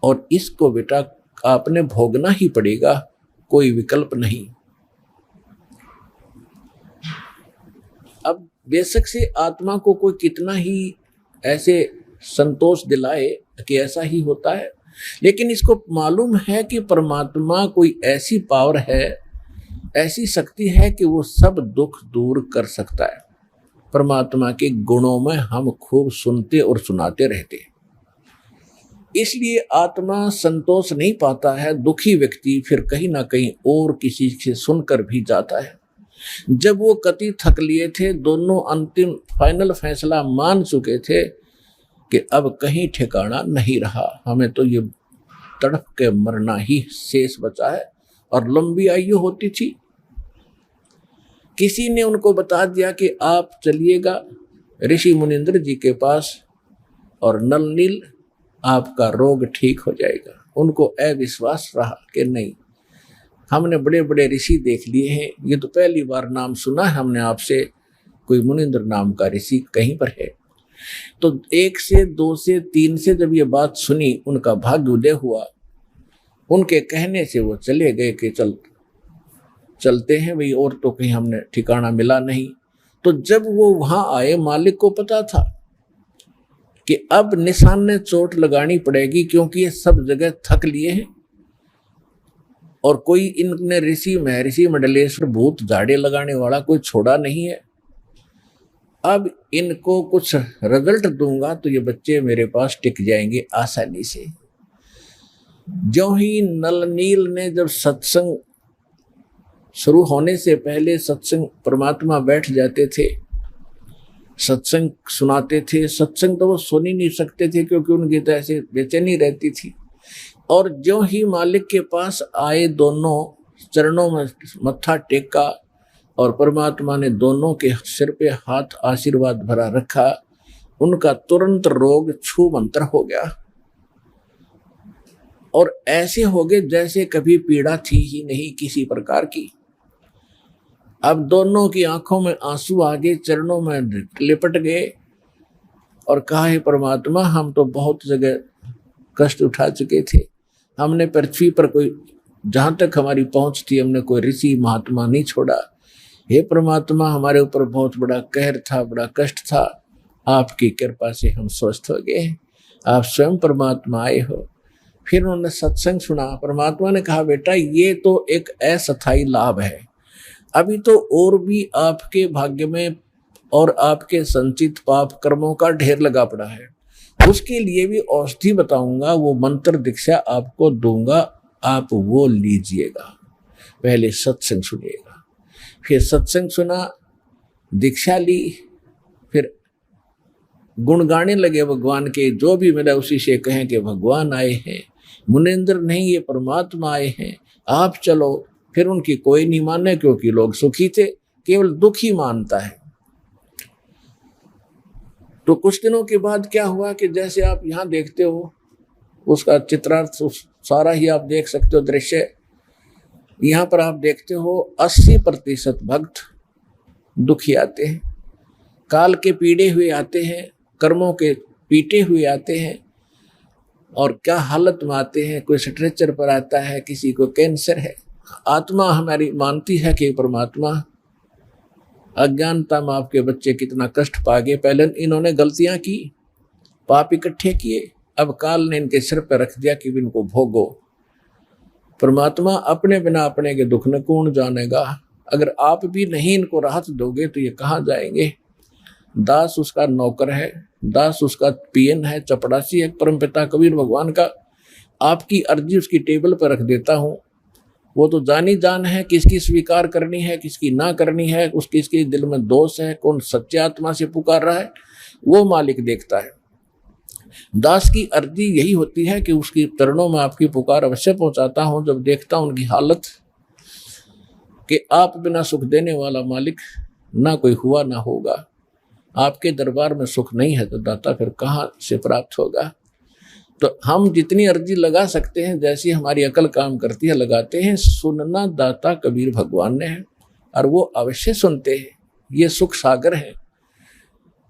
और इसको बेटा आपने भोगना ही पड़ेगा, कोई विकल्प नहीं। अब बेशक से आत्मा को कोई कितना ही ऐसे संतोष दिलाए कि ऐसा ही होता है, लेकिन इसको मालूम है कि परमात्मा कोई ऐसी पावर है, ऐसी शक्ति है कि वो सब दुख दूर कर सकता है। परमात्मा के गुणों में हम खूब सुनते और सुनाते रहते हैं, इसलिए आत्मा संतोष नहीं पाता है। दुखी व्यक्ति फिर कहीं ना कहीं और किसी से सुनकर भी जाता है। जब वो कति थक लिए थे, दोनों अंतिम फाइनल फैसला मान चुके थे कि अब कहीं ठिकाना नहीं रहा, हमें तो ये तड़प के मरना ही शेष बचा है, और लंबी आयु होती थी। किसी ने उनको बता दिया कि आप चलिएगा ऋषि मुनिंद्र जी के पास और नल नील आपका रोग ठीक हो जाएगा। उनको अविश्वास रहा कि नहीं, हमने बड़े बड़े ऋषि देख लिए हैं, ये तो पहली बार नाम सुना है हमने आपसे, कोई मुनिंद्र नाम का ऋषि कहीं पर है। तो 1 से 2 से 3 से जब ये बात सुनी, उनका भाग्य उदय हुआ। उनके कहने से वो चले गए कि चलते हैं भाई, और तो कहीं हमने ठिकाना मिला नहीं। तो जब वो वहां आए, मालिक को पता था कि अब निशान ने चोट लगानी पड़ेगी, क्योंकि ये सब जगह थक लिए हैं और कोई इनने ऋषि महर्षि मंडलेश्वर भूत झाड़े लगाने वाला कोई छोड़ा नहीं है। अब इनको कुछ रिजल्ट दूंगा तो ये बच्चे मेरे पास टिक जाएंगे आसानी से। जो ही नल नील ने जब सत्संग शुरू होने से पहले सत्संग परमात्मा बैठ जाते थे, सत्संग सुनाते थे। सत्संग तो वो सुन ही नहीं सकते थे क्योंकि उनकी तो ऐसे बेचैनी रहती थी। और जो ही मालिक के पास आए, दोनों चरणों में मत्था टेका और परमात्मा ने दोनों के सिर पे हाथ आशीर्वाद भरा रखा, उनका तुरंत रोग छू मंतर हो गया और ऐसे हो गए जैसे कभी पीड़ा थी ही नहीं किसी प्रकार की। अब दोनों की आंखों में आंसू आ गए, चरणों में लिपट गए और कहा, हे परमात्मा, हम तो बहुत जगह कष्ट उठा चुके थे, हमने पृथ्वी पर कोई, जहां तक हमारी पहुंच थी, हमने कोई ऋषि महात्मा नहीं छोड़ा। हे परमात्मा, हमारे ऊपर बहुत बड़ा कहर था, बड़ा कष्ट था, आपकी कृपा से हम स्वस्थ हो गए, आप स्वयं परमात्मा आए हो। फिर उन्होंने सत्संग सुना। परमात्मा ने कहा, बेटा ये तो एक अस्थायी लाभ है, अभी तो और भी आपके भाग्य में और आपके संचित पाप कर्मों का ढेर लगा पड़ा है, उसके लिए भी औषधि बताऊंगा, वो मंत्र दीक्षा आपको दूंगा, आप वो लीजिएगा। पहले सत्संग सुनिएगा। फिर सत्संग सुना, दीक्षा ली, फिर गुण गाने लगे भगवान के, जो भी मिला उसी से कहें कि भगवान आए हैं, मुनिंद्र नहीं ये परमात्मा आए हैं, आप चलो। फिर उनकी कोई नहीं माने क्योंकि लोग सुखी थे, केवल दुखी मानता है। तो कुछ दिनों के बाद क्या हुआ कि जैसे आप यहाँ देखते हो, उसका चित्रार्थ सारा ही आप देख सकते हो दृश्य। यहाँ पर आप देखते हो 80% भक्त दुखी आते हैं, काल के पीड़े हुए आते हैं, कर्मों के पीटे हुए आते हैं, और क्या हालत में आते हैं। कोई स्ट्रेचर पर आता है, किसी को कैंसर है। आत्मा हमारी मानती है कि परमात्मा, अज्ञानता में आपके बच्चे कितना कष्ट पा गए, पहले इन्होंने गलतियां की, पाप इकट्ठे किए, अब काल ने इनके सिर पर रख दिया कि इनको भोगो। परमात्मा अपने बिना अपने के दुख न कौन जानेगा, अगर आप भी नहीं इनको राहत दोगे तो ये कहाँ जाएंगे। दास उसका नौकर है, दास उसका पियन है, चपड़ासी है परमपिता कबीर भगवान का। आपकी अर्जी उसकी टेबल पर रख देता हूँ, वो तो जानी जान है किसकी स्वीकार करनी है, किसकी ना करनी है, उसके इसके दिल में दोष है, कौन सच्चे आत्मा से पुकार रहा है, वो मालिक देखता है। दास की अर्जी यही होती है कि उसकी चरणों में आपकी पुकार अवश्य पहुंचाता हूं, जब देखता हूं उनकी हालत कि आप बिना सुख देने वाला मालिक ना कोई हुआ ना होगा, आपके दरबार में सुख नहीं है तो दाता फिर कहां से प्राप्त होगा। तो हम जितनी अर्जी लगा सकते हैं, जैसी हमारी अकल काम करती है, लगाते हैं। सुनना दाता कबीर भगवान ने है और वो अवश्य सुनते हैं। ये सुख सागर है,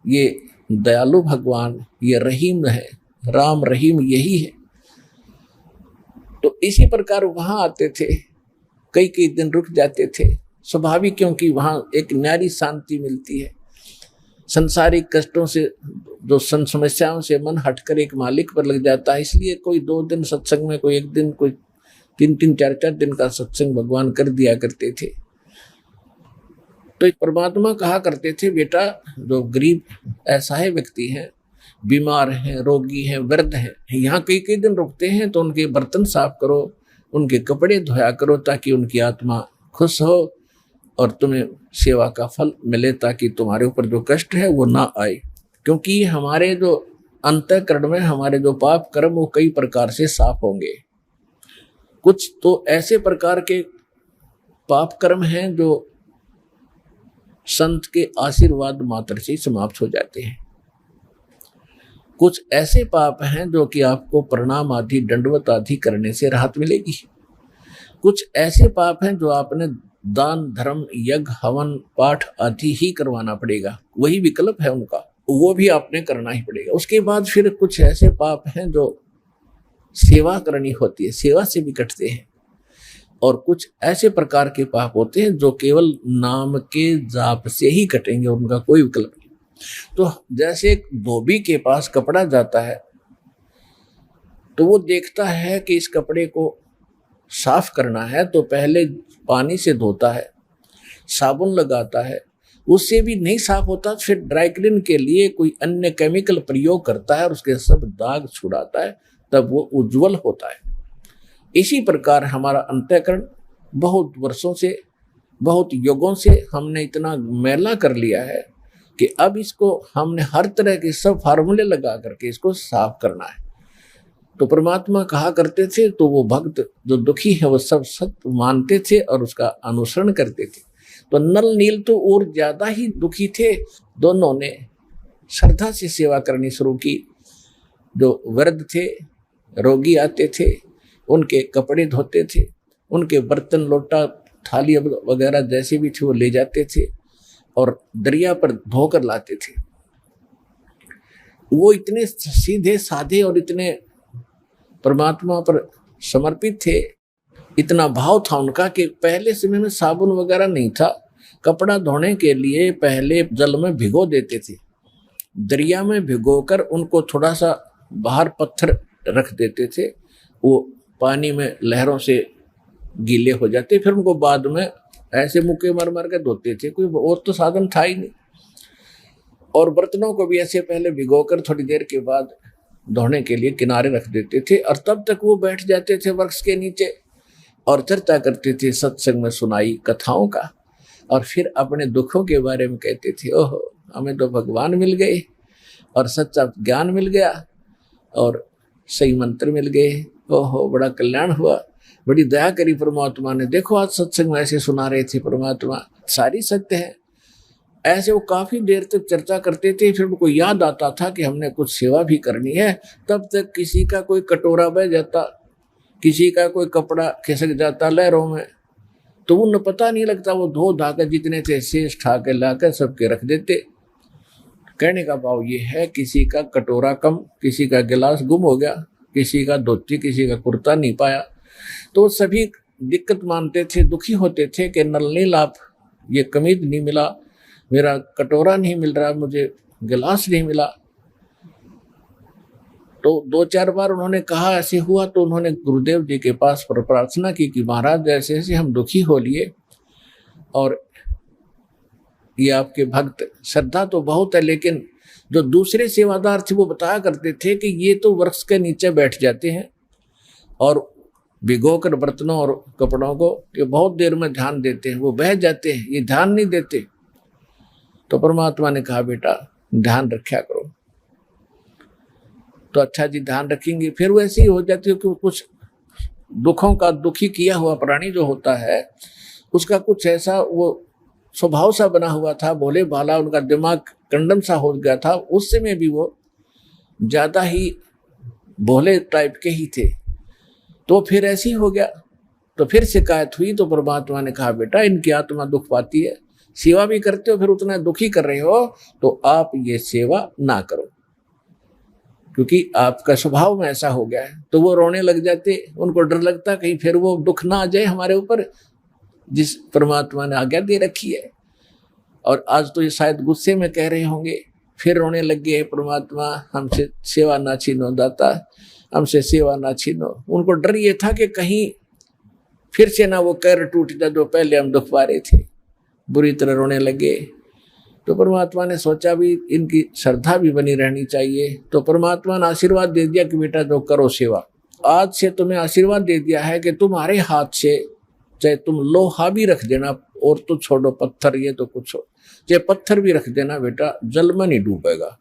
ये दयालु भगवान, ये रहीम है, राम रहीम यही है। तो इसी प्रकार वहां आते थे, कई कई दिन रुक जाते थे, स्वाभाविक, क्योंकि वहां एक न्यारी शांति मिलती है। संसारिक कष्टों से, जो समस्याओं से मन हटकर एक मालिक पर लग जाता है, इसलिए कोई 2 दिन सत्संग में, कोई 1 दिन, कोई 3-3, 4-4 दिन का सत्संग भगवान कर दिया करते थे। तो परमात्मा कहा करते थे, बेटा जो गरीब असहाय व्यक्ति हैं, बीमार हैं, रोगी हैं, वृद्ध हैं, यहाँ कई कई दिन रुकते हैं, तो उनके बर्तन साफ करो, उनके कपड़े धोया करो, ताकि उनकी आत्मा खुश हो और तुम्हें सेवा का फल मिले, ताकि तुम्हारे ऊपर जो कष्ट है वो ना आए। क्योंकि हमारे जो अंतःकरण में हमारे जो पाप कर्म वो कई प्रकार से साफ होंगे। कुछ तो ऐसे प्रकार के पाप कर्म हैं जो संत के आशीर्वाद मात्र से समाप्त हो जाते हैं। कुछ ऐसे पाप हैं जो कि आपको प्रणाम आदि, दंडवत आदि करने से राहत मिलेगी। कुछ ऐसे पाप हैं जो आपने दान धर्म यज्ञ हवन पाठ आदि ही करवाना पड़ेगा, वही विकल्प है उनका, वो भी आपने करना ही पड़ेगा। उसके बाद फिर कुछ ऐसे पाप हैं जो सेवा करनी होती है, सेवा से भी कटते हैं। और कुछ ऐसे प्रकार के पाप होते हैं जो केवल नाम के जाप से ही कटेंगे, उनका कोई विकल्प नहीं। तो जैसे एक धोबी के पास कपड़ा जाता है तो वो देखता है कि इस कपड़े को साफ करना है, तो पहले पानी से धोता है, साबुन लगाता है, उससे भी नहीं साफ होता, फिर ड्राई क्लीन के लिए कोई अन्य केमिकल प्रयोग करता है और उसके सब दाग छुड़ाता है, तब वो उज्जवल होता है। इसी प्रकार हमारा अंतःकरण बहुत वर्षों से, बहुत युगों से हमने इतना मैला कर लिया है, कि अब इसको हमने हर तरह के सब फार्मूले लगा करके इसको साफ करना है। तो परमात्मा कहा करते थे, तो वो भक्त जो दुखी है वो सब सत्य मानते थे और उसका अनुसरण करते थे। तो नल नील तो और ज्यादा ही दुखी थे। दोनों ने श्रद्धा से सेवा करनी शुरू की। जो वृद्ध थे, रोगी आते थे, उनके कपड़े धोते थे, उनके बर्तन लोटा थाली वगैरह जैसे भी थे वो ले जाते थे और दरिया पर धोकर लाते थे। वो इतने सीधे साधे और इतने परमात्मा पर समर्पित थे, इतना भाव था उनका कि पहले समय में साबुन वगैरह नहीं था। कपड़ा धोने के लिए पहले जल में भिगो देते थे, दरिया में भिगोकर उनको थोड़ा सा बाहर पत्थर रख देते थे, वो पानी में लहरों से गीले हो जाते, फिर उनको बाद में ऐसे मुक्के मार मार के धोते थे। कोई और तो साधन था ही नहीं। और बर्तनों को भी ऐसे पहले भिगोकर थोड़ी देर के बाद धोने के लिए किनारे रख देते थे और तब तक वो बैठ जाते थे वृक्ष के नीचे और चर्चा करते थे सत्संग में सुनाई कथाओं का, और फिर अपने दुखों के बारे में कहते थे, ओहो हमें तो भगवान मिल गए और सच्चा ज्ञान मिल गया और सही मंत्र मिल गए, ओहो बड़ा कल्याण हुआ, बड़ी दया करी परमात्मा ने, देखो आज सत्संग में ऐसे सुना रहे थे परमात्मा, सारी सत्य है। ऐसे वो काफी देर तक चर्चा करते थे। फिर उनको याद आता था कि हमने कुछ सेवा भी करनी है, तब तक किसी का कोई कटोरा बह जाता, किसी का कोई कपड़ा खिसक जाता लहरों में, तो उन्हें पता नहीं लगता, वो धो धाकर जितने थे शेष ठा के लाकर सबके रख देते। कहने का भाव ये है, किसी का कटोरा कम, किसी का गिलास गुम हो गया, किसी का धोती, किसी का कुर्ता नहीं पाया, तो सभी दिक्कत मानते थे, दुखी होते थे कि नल नील आप ये कमीज नहीं मिला, मेरा कटोरा नहीं मिल रहा, मुझे गिलास नहीं मिला। तो 2-4 बार उन्होंने कहा ऐसे हुआ, तो उन्होंने गुरुदेव जी के पास प्रार्थना की कि महाराज ऐसे ऐसे हम दुखी हो लिए और ये आपके भक्त, श्रद्धा तो बहुत है, लेकिन जो दूसरे सेवादार थे वो बताया करते थे कि ये तो वृक्ष के नीचे बैठ जाते हैं और भिगोकर बर्तनों और कपड़ों को ये बहुत देर में ध्यान देते हैं, वो बह जाते हैं, ये ध्यान नहीं देते। तो परमात्मा ने कहा बेटा ध्यान रखा करो। तो अच्छा जी ध्यान रखेंगे। फिर वैसे ही हो जाती है कि कुछ दुखों का दुखी किया हुआ प्राणी जो होता है उसका कुछ ऐसा वो स्वभाव सा बना हुआ था, भोले भाला, उनका दिमाग कंडम सा हो गया था, उस समय भी वो ज्यादा ही भोले टाइप के ही थे। तो फिर ऐसे ही हो गया, तो फिर शिकायत हुई। तो परमात्मा ने कहा बेटा इनकी आत्मा दुख पाती है, सेवा भी करते हो फिर उतना दुखी कर रहे हो, तो आप ये सेवा ना करो, क्योंकि आपका स्वभाव में ऐसा हो गया है। तो वो रोने लग जाते, उनको डर लगता कहीं फिर वो दुख ना आ जाए हमारे ऊपर जिस परमात्मा ने आज्ञा दे रखी है। और आज तो ये शायद गुस्से में कह रहे होंगे, फिर रोने लग गए, परमात्मा हमसे सेवा ना छीनो, दाता हमसे सेवा ना छीनो। उनको डर ये था कि कहीं फिर से ना वो कैर टूट जाए जो पहले हम दुख पा रहे थे, बुरी तरह रोने लगे। तो परमात्मा ने सोचा भी इनकी श्रद्धा भी बनी रहनी चाहिए। तो परमात्मा ने आशीर्वाद दे दिया कि बेटा जो करो सेवा, आज से तुम्हें आशीर्वाद दे दिया है कि तुम्हारे हाथ से चाहे तुम लोहा भी रख देना, और तो छोड़ो पत्थर, ये तो कुछ हो, चाहे पत्थर भी रख देना बेटा, जल में नहीं डूबेगा।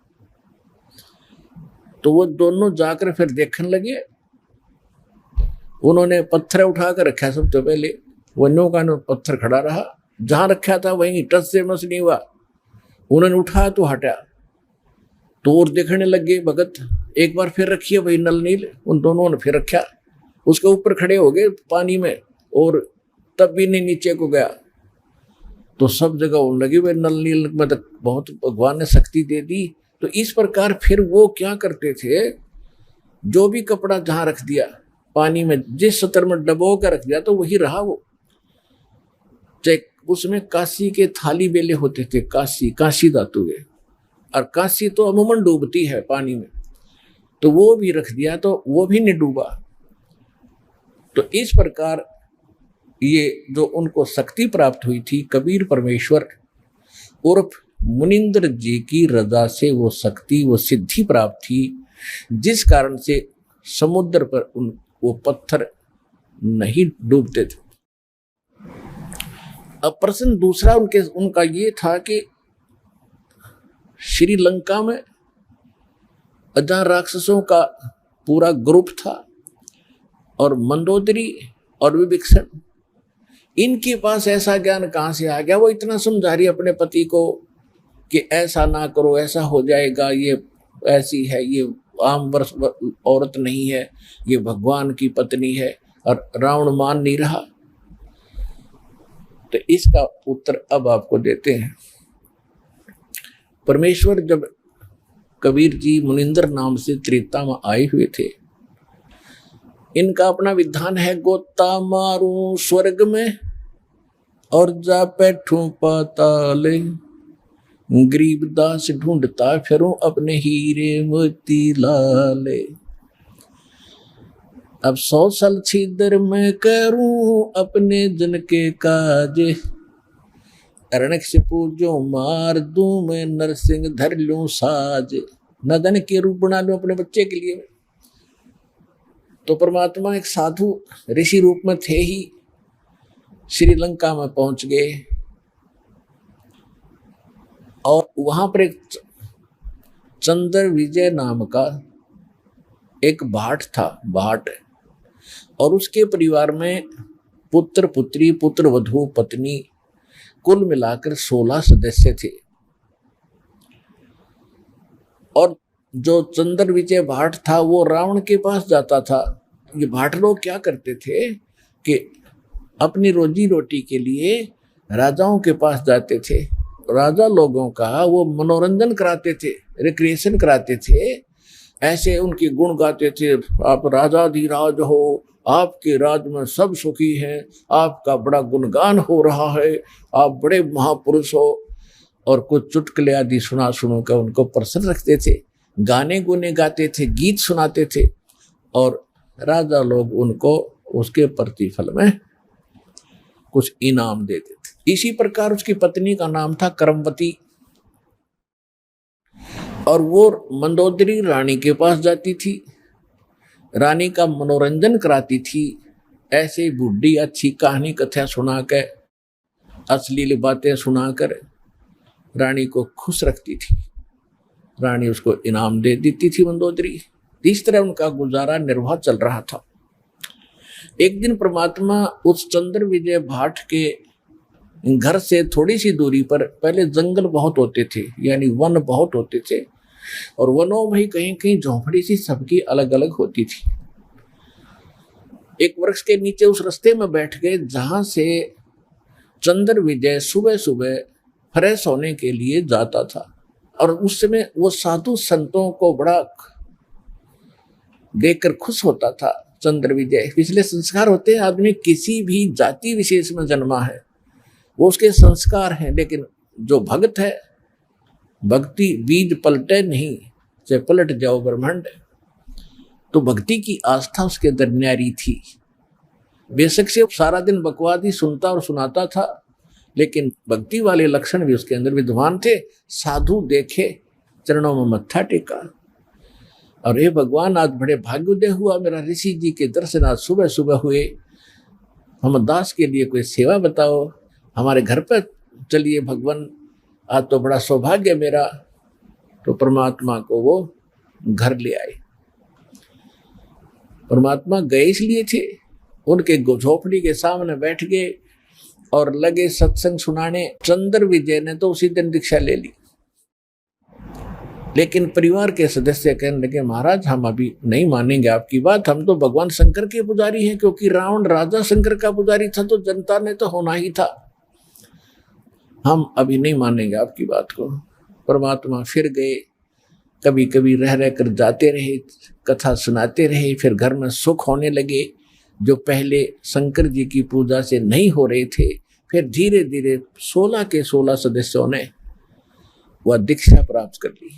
तो वो दोनों जाकर फिर देखने लगे। उन्होंने पत्थर उठा कर रखा सबसे पहले, वो नो का नो पत्थर खड़ा रहा, जहां रखा था वहीं टच से मस नहीं हुआ। उन्होंने उठाया तो हटा, तो और देखने लगे भगत, एक बार फिर रखिए वही नल नील, उन दोनों ने फिर रखा, उसके ऊपर खड़े हो गए पानी में, और तब भी नहीं नीचे को गया। तो सब जगह होने लगी वही नल नील, मतलब बहुत भगवान ने शक्ति दे दी। तो इस प्रकार फिर वो क्या करते थे, जो भी कपड़ा जहां रख दिया पानी में, जिस सतर में डबो कर रख दिया तो वही रहा वो। चाहे उसमें काशी के थाली बेले होते थे, काशी धातु के, और काशी तो अमूमन डूबती है पानी में, तो वो भी रख दिया तो वो भी नहीं डूबा। तो इस प्रकार ये जो उनको शक्ति प्राप्त हुई थी, कबीर परमेश्वर उर्फ मुनिंद्र जी की रजा से वो शक्ति, वो सिद्धि प्राप्त थी, जिस कारण से समुद्र पर वो पत्थर नहीं डूबते थे। अब प्रश्न दूसरा उनका ये था कि श्रीलंका में जहाँ राक्षसों का पूरा ग्रुप था और मंदोदरी और विभीषण, इनके पास ऐसा ज्ञान कहाँ से आ गया? वो इतना समझा रही अपने पति को कि ऐसा ना करो, ऐसा हो जाएगा, ये ऐसी है, ये आम वर्ष औरत नहीं है, ये भगवान की पत्नी है, और रावण मान नहीं रहा। तो इसका उत्तर अब आपको देते हैं। परमेश्वर जब कबीर जी मुनिंदर नाम से त्रेता में आए हुए थे, इनका अपना विधान है, गोता मारूं स्वर्ग में और जा बैठूं पाताले, गरीबदास ढूंढता फिरूं अपने हीरे मोती लाले। अब 100 साल छिदर में करूं अपने जन के काज, हिरण्यकशिपु जो मार दूं मैं, नरसिंह धर लूं साज, नदन के रूप बना लूं अपने बच्चे के लिए। तो परमात्मा एक साधु ऋषि रूप में थे ही, श्रीलंका में पहुंच गए और वहां पर एक चंद्र विजय नाम का एक भाट था, भाट, और उसके परिवार में पुत्र पुत्री, पुत्र वधू, पत्नी, कुल मिलाकर 16 सदस्य थे। और जो चंद्र विजय भाट था वो रावण के पास जाता था। ये भाट लोग क्या करते थे कि अपनी रोजी रोटी के लिए राजाओं के पास जाते थे, राजा लोगों का वो मनोरंजन कराते थे, रिक्रिएशन कराते थे, ऐसे उनके गुण गाते थे, आप राजाधिराज हो, आपके राज में सब सुखी हैं, आपका बड़ा गुणगान हो रहा है, आप बड़े महापुरुष हो, और कुछ चुटकुले आदि सुनो कर उनको प्रसन्न रखते थे, गाने गुने गाते थे, गीत सुनाते थे, और राजा लोग उनको उसके प्रतिफल में कुछ इनाम देते थे। इसी प्रकार उसकी पत्नी का नाम था करमवती, और वो मंदोदरी रानी के पास जाती थी, रानी का मनोरंजन कराती थी, ऐसे बुढ़ी अच्छी कहानी कथा सुनाकर, अश्लील बातें सुनाकर रानी को खुश रखती थी। रानी उसको इनाम दे देती थी मंदोदरी। इस तरह उनका गुजारा निर्वाह चल रहा था। एक दिन परमात्मा उस चंद्र विजय भाट के घर से थोड़ी सी दूरी पर, पहले जंगल बहुत होते थे, यानी वन बहुत होते थे, और वनों में कहीं कहीं झोंपड़ी सी सबकी अलग अलग होती थी। एक वृक्ष के नीचे उस रास्ते में बैठ गए जहां से चंद्र विजय सुबह सुबह फ्रेश होने के लिए जाता था। और उस समय वो साधु संतों को बड़ा देखकर खुश होता था। चंद्र विजय पिछले संस्कार होते हैं, आदमी किसी भी जाति विशेष में जन्मा है वो उसके संस्कार हैं, लेकिन जो भक्त है, भक्ति बीज पलटे नहीं, चाहे पलट जाओ ब्रह्मांड। तो भक्ति की आस्था उसके अंदर न्यारी थी। बेशक से सारा दिन बकवाद ही सुनता और सुनाता था, लेकिन भक्ति वाले लक्षण भी उसके अंदर विद्वान थे। साधु देखे, चरणों में मत्था टेका, और हे भगवान, आज बड़े भाग्योदय हुआ, मेरा ऋषि जी के दर्शन आज सुबह सुबह हुए, हम दास के लिए कोई सेवा बताओ, हमारे घर पर चलिए भगवान, आज तो बड़ा सौभाग्य मेरा। तो परमात्मा को वो घर ले आए। परमात्मा गए इसलिए थे, उनके झोपड़ी के सामने बैठ गए और लगे सत्संग सुनाने। चंद्र विजय ने तो उसी दिन दीक्षा ले ली, लेकिन परिवार के सदस्य कहने लगे, महाराज हम अभी नहीं मानेंगे आपकी बात, हम तो भगवान शंकर के पुजारी हैं, क्योंकि रावण राजा शंकर का पुजारी था तो जनता ने तो होना ही था, हम अभी नहीं मानेंगे आपकी बात को। परमात्मा फिर गए, कभी कभी रह रह कर जाते रहे, कथा सुनाते रहे, फिर घर में सुख होने लगे जो पहले शंकर जी की पूजा से नहीं हो रहे थे। फिर धीरे धीरे 16 के 16 सदस्यों ने वह दीक्षा प्राप्त कर ली।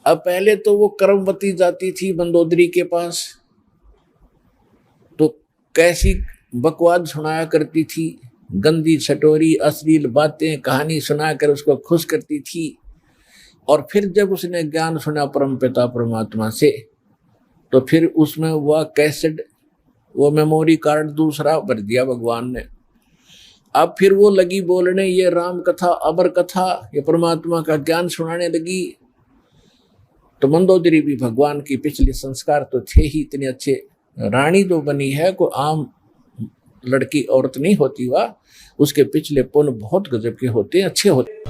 अब पहले तो वो करमवती जाती थी मंदोदरी के पास, तो कैसी बकवाद सुनाया करती थी, गंदी छटोरी अश्लील बातें कहानी सुनाकर उसको खुश करती थी। और फिर जब उसने ज्ञान सुना परमपिता परमात्मा से, तो फिर उसमें वह कैसेट, वो मेमोरी कार्ड दूसरा भर दिया भगवान ने, अब फिर वो लगी बोलने ये राम कथा, अमर कथा, ये परमात्मा का ज्ञान सुनाने लगी। तो मंदोदरी भी भगवान की पिछले संस्कार तो थे ही इतने अच्छे। रानी तो बनी है, को आम लड़की औरत नहीं होती, वह उसके पिछले पुण्य बहुत गजब के होते हैं, अच्छे होते हैं।